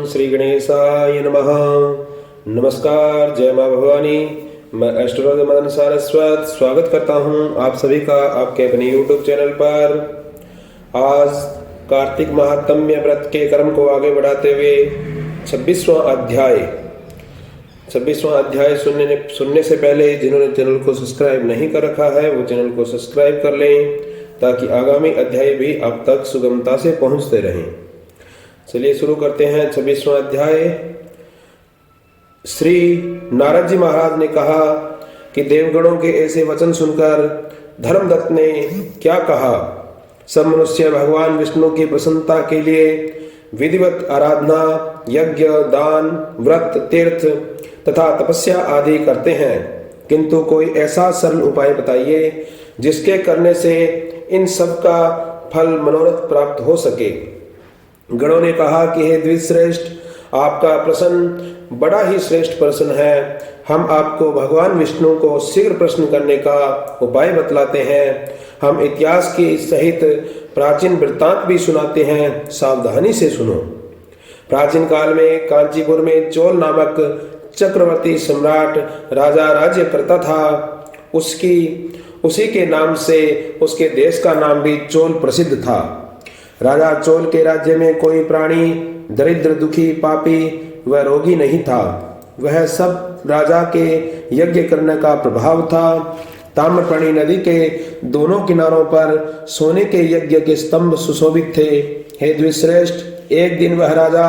श्री गणेशाय नमः। नमस्कार, जय माँ भवानी। मैं एस्ट्रोलॉजर मदन सारस्वत स्वागत करता हूँ आप सभी का आपके अपने YouTube चैनल पर। आज कार्तिक महात्म्य व्रत के क्रम को आगे बढ़ाते हुए 26वां अध्याय सुनने से पहले जिन्होंने चैनल को सब्सक्राइब नहीं कर रखा है वो चैनल को सब्सक्राइब कर लें ताकि आगामी अध्याय भी आप तक सुगमता से पहुंचते रहें। चलिए शुरू करते हैं 26वां अध्याय। श्री नारद जी महाराज ने कहा कि देवगणों के ऐसे वचन सुनकर धर्मदत्त ने क्या कहा। सब मनुष्य भगवान विष्णु की प्रसन्नता के लिए विधिवत आराधना, यज्ञ, दान, व्रत, तीर्थ तथा तपस्या आदि करते हैं, किंतु कोई ऐसा सरल उपाय बताइए जिसके करने से इन सब का फल मनोरथ प्राप्त हो सके। गणों ने कहा कि हे द्विजश्रेष्ठ, आपका प्रश्न बड़ा ही श्रेष्ठ प्रश्न है। हम आपको भगवान विष्णु को शीघ्र प्रश्न करने का उपाय बतलाते हैं। हम इतिहास की सहित प्राचीन वृत्तांत भी सुनाते हैं, सावधानी से सुनो। प्राचीन काल में कांचीपुर में चोल नामक चक्रवर्ती सम्राट राजा राज्य करता था। उसी के नाम से उसके देश का नाम भी चोल प्रसिद्ध था। राजा चोल के राज्य में कोई प्राणी दरिद्र, दुखी, पापी व रोगी नहीं था। वह सब राजा के यज्ञ करने का प्रभाव था। ताम्रपर्णी नदी के दोनों किनारों पर सोने के यज्ञ के स्तंभ सुशोभित थे। हे द्विजश्रेष्ठ, एक दिन वह राजा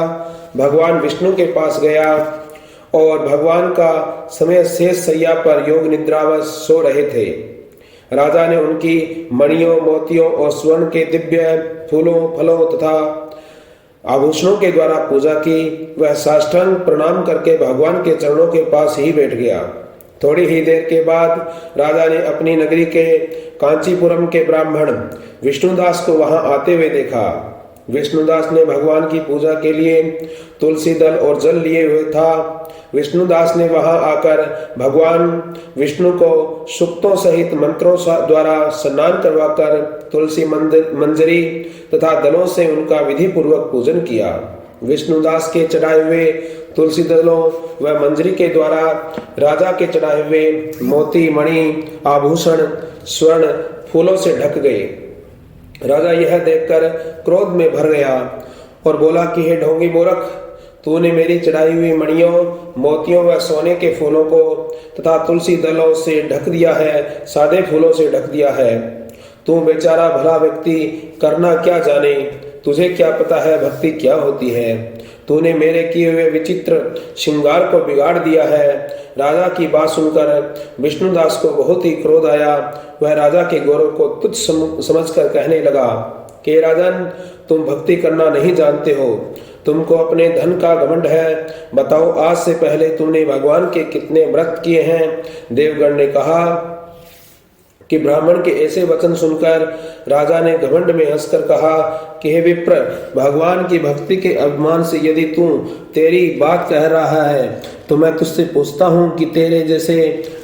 भगवान विष्णु के पास गया और भगवान का समय शेष शैया पर योग निद्रावश सो रहे थे। राजा ने उनकी मणियों, मोतियों और स्वर्ण के दिव्य फूलों, फलों तथा आभूषणों के द्वारा पूजा की। वह साष्टांग प्रणाम करके भगवान के चरणों के पास ही बैठ गया। थोड़ी ही देर के बाद राजा ने अपनी नगरी के कांचीपुरम के ब्राह्मण विष्णुदास को वहां आते हुए देखा। विष्णुदास ने भगवान की पूजा के लिए तुलसी दल और जल लिए हुए था। विष्णुदास ने वहां आकर भगवान विष्णु को सूक्तों सहित मंत्रों द्वारा स्नान करवाकर तुलसी मंजरी तथा दलों से उनका विधि पूर्वक पूजन किया। विष्णुदास के चढ़ाए हुए तुलसी दलों व मंजरी के द्वारा राजा के चढ़ाए हुए मोती, मणि, आभूषण स्वर्ण फूलों से ढक गए। राजा यह देखकर क्रोध में भर गया और बोला कि हे ढोंगी मूर्ख, तूने मेरी चढ़ाई हुई मणियों, मोतियों व सोने के फूलों को तथा तुलसी दलों से ढक दिया है, सादे फूलों से ढक दिया है। तू बेचारा भला व्यक्ति करना क्या जाने, तुझे क्या पता है भक्ति क्या होती है। तूने मेरे किए हुए विचित्र श्रृंगार को बिगाड़ दिया है। राजा की बात सुनकर विष्णुदास को बहुत ही क्रोध आया। वह राजा के गौरव को तुच्छ समझकर कहने लगा कि राजन, तुम भक्ति करना नहीं जानते हो, तुमको अपने धन का घमंड है। बताओ, आज से पहले तुमने भगवान के कितने व्रत किए हैं। देवगण ने कहा कि ब्राह्मण के ऐसे वचन सुनकर राजा ने घमंड में हंसकर कहा कि हे विप्र, भगवान की भक्ति के अभिमान से यदि तू तेरी बात कह रहा है तो मैं तुझसे पूछता हूँ कि तेरे जैसे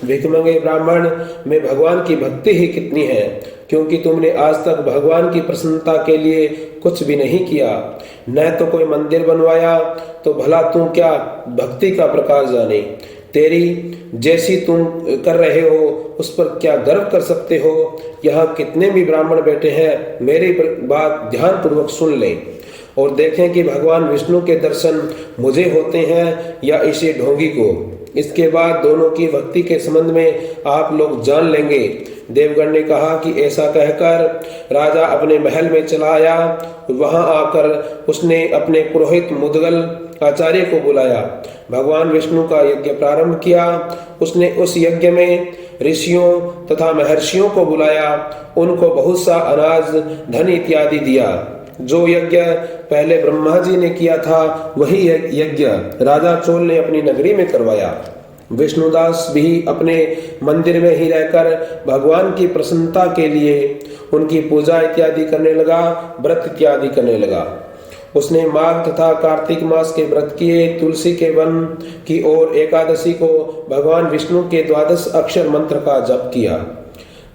भिखमंगे ब्राह्मण में भगवान की भक्ति ही कितनी है, क्योंकि तुमने आज तक भगवान की प्रसन्नता के लिए कुछ भी नहीं किया, न तो कोई मंदिर बनवाया, तो भला तू क्या भक्ति का प्रकार जाने। तेरी जैसी तुम कर रहे हो उस पर क्या गर्व कर सकते हो। यहाँ कितने भी ब्राह्मण बैठे हैं, मेरी बात ध्यान पूर्वक सुन लें और देखें कि भगवान विष्णु के दर्शन मुझे होते हैं या इसी ढोंगी को। इसके बाद दोनों की भक्ति के संबंध में आप लोग जान लेंगे। देवगण ने कहा कि ऐसा कहकर राजा अपने महल में चला आया। वहां आकर उसने अपने पुरोहित मुदगल आचार्य को बुलाया। भगवान विष्णु का यज्ञ प्रारंभ किया। उसने उस यज्ञ में ऋषियों तथा महर्षियों को बुलाया। उनको बहुत सा अनाज, धन इत्यादि दिया। जो यज्ञ पहले ब्रह्मा जी ने किया था वही यज्ञ राजा चोल ने अपनी नगरी में करवाया। विष्णुदास भी अपने मंदिर में ही रहकर भगवान की प्रसन्नता के लिए उनकी पूजा इत्यादि करने लगा, व्रत इत्यादि करने लगा। उसने माघ तथा कार्तिक मास के व्रत किए। तुलसी के वन की ओर एकादशी को भगवान विष्णु के 12 अक्षर मंत्र का जप किया।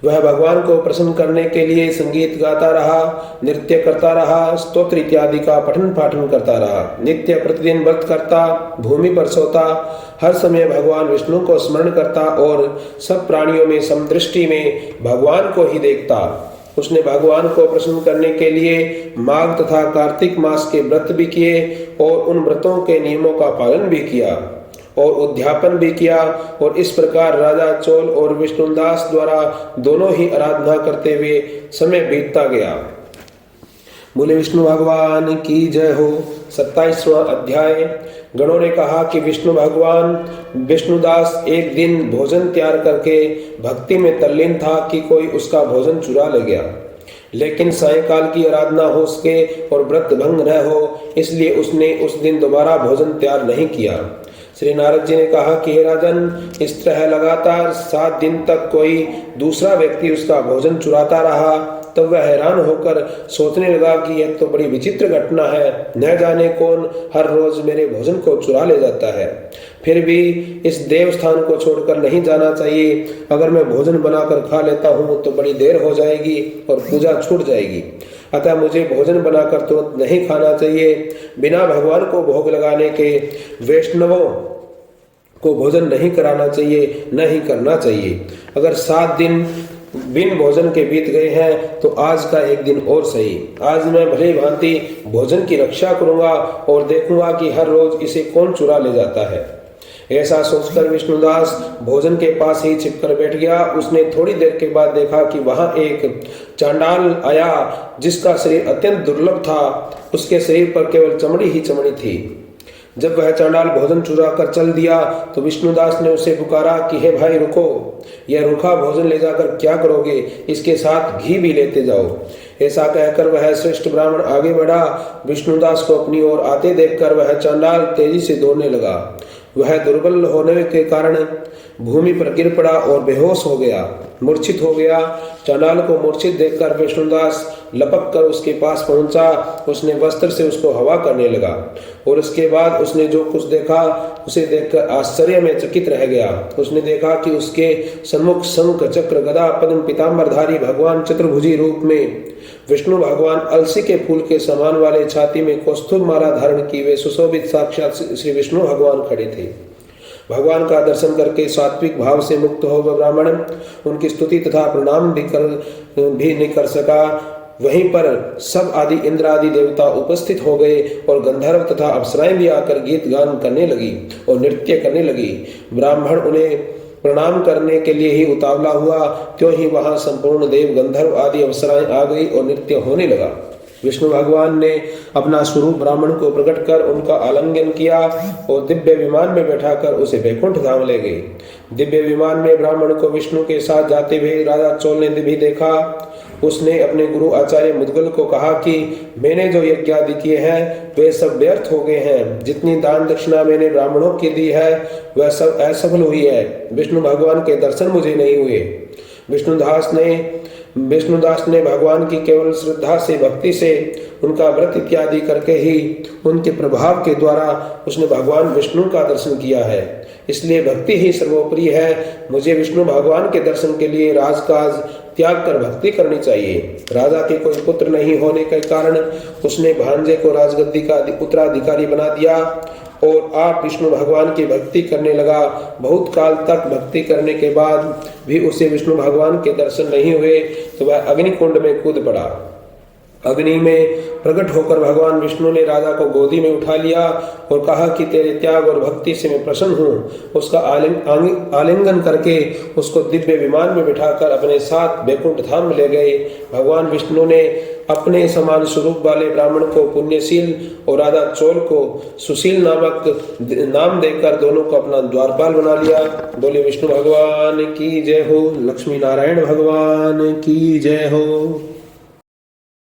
वह भगवान को प्रसन्न करने के लिए संगीत गाता रहा, नृत्य करता रहा, स्तोत्र इत्यादि का पठन पाठन करता रहा, नित्य प्रतिदिन व्रत करता, भूमि पर सोता, हर समय भगवान विष्णु को स्मरण करता और सब प्राणियों में समदृष्टि में भगवान को ही देखता। उसने भगवान को प्रसन्न करने के लिए माघ तथा कार्तिक मास के व्रत भी किए और उन व्रतों के नियमों का पालन भी किया और उद्यापन भी किया। और इस प्रकार राजा चोल और विष्णुदास द्वारा दोनों ही आराधना करते हुए समय बीतता गया। बोले विष्णु भगवान की जय हो। 27वां अध्याय। गणों ने कहा कि विष्णु भगवान विष्णुदास एक दिन भोजन तैयार करके भक्ति में तल्लीन था कि कोई उसका भोजन चुरा ले गया, लेकिन सायंकाल की आराधना हो सके और व्रत भंग न हो, इसलिए उसने उस दिन दोबारा भोजन तैयार नहीं किया। श्री नारद जी ने कहा कि हे राजन, इस तरह लगातार 7 दिन तक कोई दूसरा व्यक्ति उसका भोजन चुराता रहा। तब वह हैरान होकर सोचने लगा कि यह तो बड़ी विचित्र घटना है, न जाने कौन हर रोज मेरे भोजन को चुरा ले जाता है। फिर भी इस देवस्थान को छोड़कर नहीं जाना चाहिए। अगर मैं भोजन बनाकर खा लेता हूँ तो बड़ी देर हो जाएगी और पूजा छूट जाएगी। अतः मुझे भोजन बनाकर तुरंत नहीं खाना चाहिए। बिना भगवान को भोग लगाने के वैष्णवों को भोजन नहीं कराना चाहिए, न ही करना चाहिए। अगर 7 दिन बिन भोजन के बीत गए हैं तो आज का एक दिन और सही। आज मैं भली भांति भोजन की रक्षा करूंगा और देखूंगा कि हर रोज इसे कौन चुरा ले जाता है। ऐसा सोचकर विष्णुदास भोजन के पास ही छिपकर बैठ गया। उसने थोड़ी देर के बाद देखा कि वहां एक चांडाल आया जिसका शरीर अत्यंत दुर्लभ था। उसके शरीर पर केवल चमड़ी ही चमड़ी थी। जब वह चांडाल भोजन चुरा कर चल दिया तो विष्णुदास ने उसे पुकारा कि हे भाई रुको, यह रूखा भोजन ले जाकर क्या करोगे? इसके साथ घी भी लेते जाओ। ऐसा कहकर वह श्रेष्ठ ब्राह्मण आगे बढ़ा। विष्णुदास को अपनी ओर आते देखकर वह चांडाल तेजी से दौड़ने लगा। वह दुर्बल होने के कारण भूमि पर गिर पड़ा और बेहोश हो गया, मूर्छित हो गया। चांडाल को मूर्छित देखकर विष्णुदास लपक कर उसके पास पहुंचा। उसने वस्त्र से उसको हवा करने लगा और उसके बाद उसने जो कुछ देखा उसे देखकर आश्चर्य में चकित रह गया। उसने देखा कि उसके सम्मुख शंख चक्र गदा पद्म पीताम्बरधारी भगवान चतुर्भुजी रूप में विष्णु भगवान अलसी के फूल के समान वाले छाती में कौस्तुभ माला धारण की वे सुशोभित साक्षात श्री विष्णु भगवान खड़े थे। भगवान का दर्शन करके सात्विक भाव से मुक्त हो वह ब्राह्मण उनकी स्तुति तथा प्रणाम भी नहीं कर सका। वहीं पर सब आदि इंद्र आदि देवता उपस्थित हो गए और गंधर्व तथा अप्सराएं भी आकर गीत गान करने लगी और नृत्य करने लगी। ब्राह्मण उन्हें प्रणाम करने के लिए ही उतावला हुआ, क्यों ही वहां संपूर्ण देव गंधर्व आदि अप्सराएं आ गई और नृत्य होने लगा। विष्णु भगवान ने अपना स्वरूप ब्राह्मण को प्रकट कर उनका आलिंगन किया और दिव्य विमान में बैठाकर उसे वैकुंठ धाम ले गए। दिव्य विमान में ब्राह्मण को विष्णु के साथ जाते हुए राजा चोल ने भी देखा। उसने अपने गुरु आचार्य मुद्गल को कहा कि मैंने जो यज्ञ आदि किए हैं वे सब व्यर्थ हो गए हैं। जितनी दान दक्षिणा मैंने ब्राह्मणों की दी है वह सब असफल हुई है। विष्णु भगवान के दर्शन मुझे नहीं हुए। विष्णुदास ने भगवान की केवल श्रद्धा से भक्ति से उनका व्रत इत्यादि करके ही उनके प्रभाव के द्वारा उसने भगवान विष्णु का दर्शन किया है। इसलिए भक्ति ही सर्वोपरि है। मुझे विष्णु भगवान के दर्शन के लिए राजकाज त्याग कर भक्ति करनी चाहिए। राजा के कोई पुत्र नहीं होने के कारण उसने भांजे को राजगद्दी का उत्तराधिकारी बना दिया और आप विष्णु भगवान की भक्ति करने लगा। बहुत काल तक भक्ति करने के बाद भी उसे विष्णु भगवान के दर्शन नहीं हुए तो वह अग्निकुंड में कूद पड़ा। अग्नि में प्रकट होकर भगवान विष्णु ने राजा को गोदी में उठा लिया और कहा कि तेरे त्याग और भक्ति से मैं प्रसन्न हूँ। उसका आलिंगन करके उसको दिव्य विमान में बिठाकर अपने साथ वैकुंठ धाम में ले गए। भगवान विष्णु ने अपने समान स्वरूप वाले ब्राह्मण को पुण्यशील और राजा चोल को सुशील नाम देकर दोनों को अपना द्वारपाल बना लिया। बोले विष्णु भगवान की जय हो। लक्ष्मी नारायण भगवान की जय हो।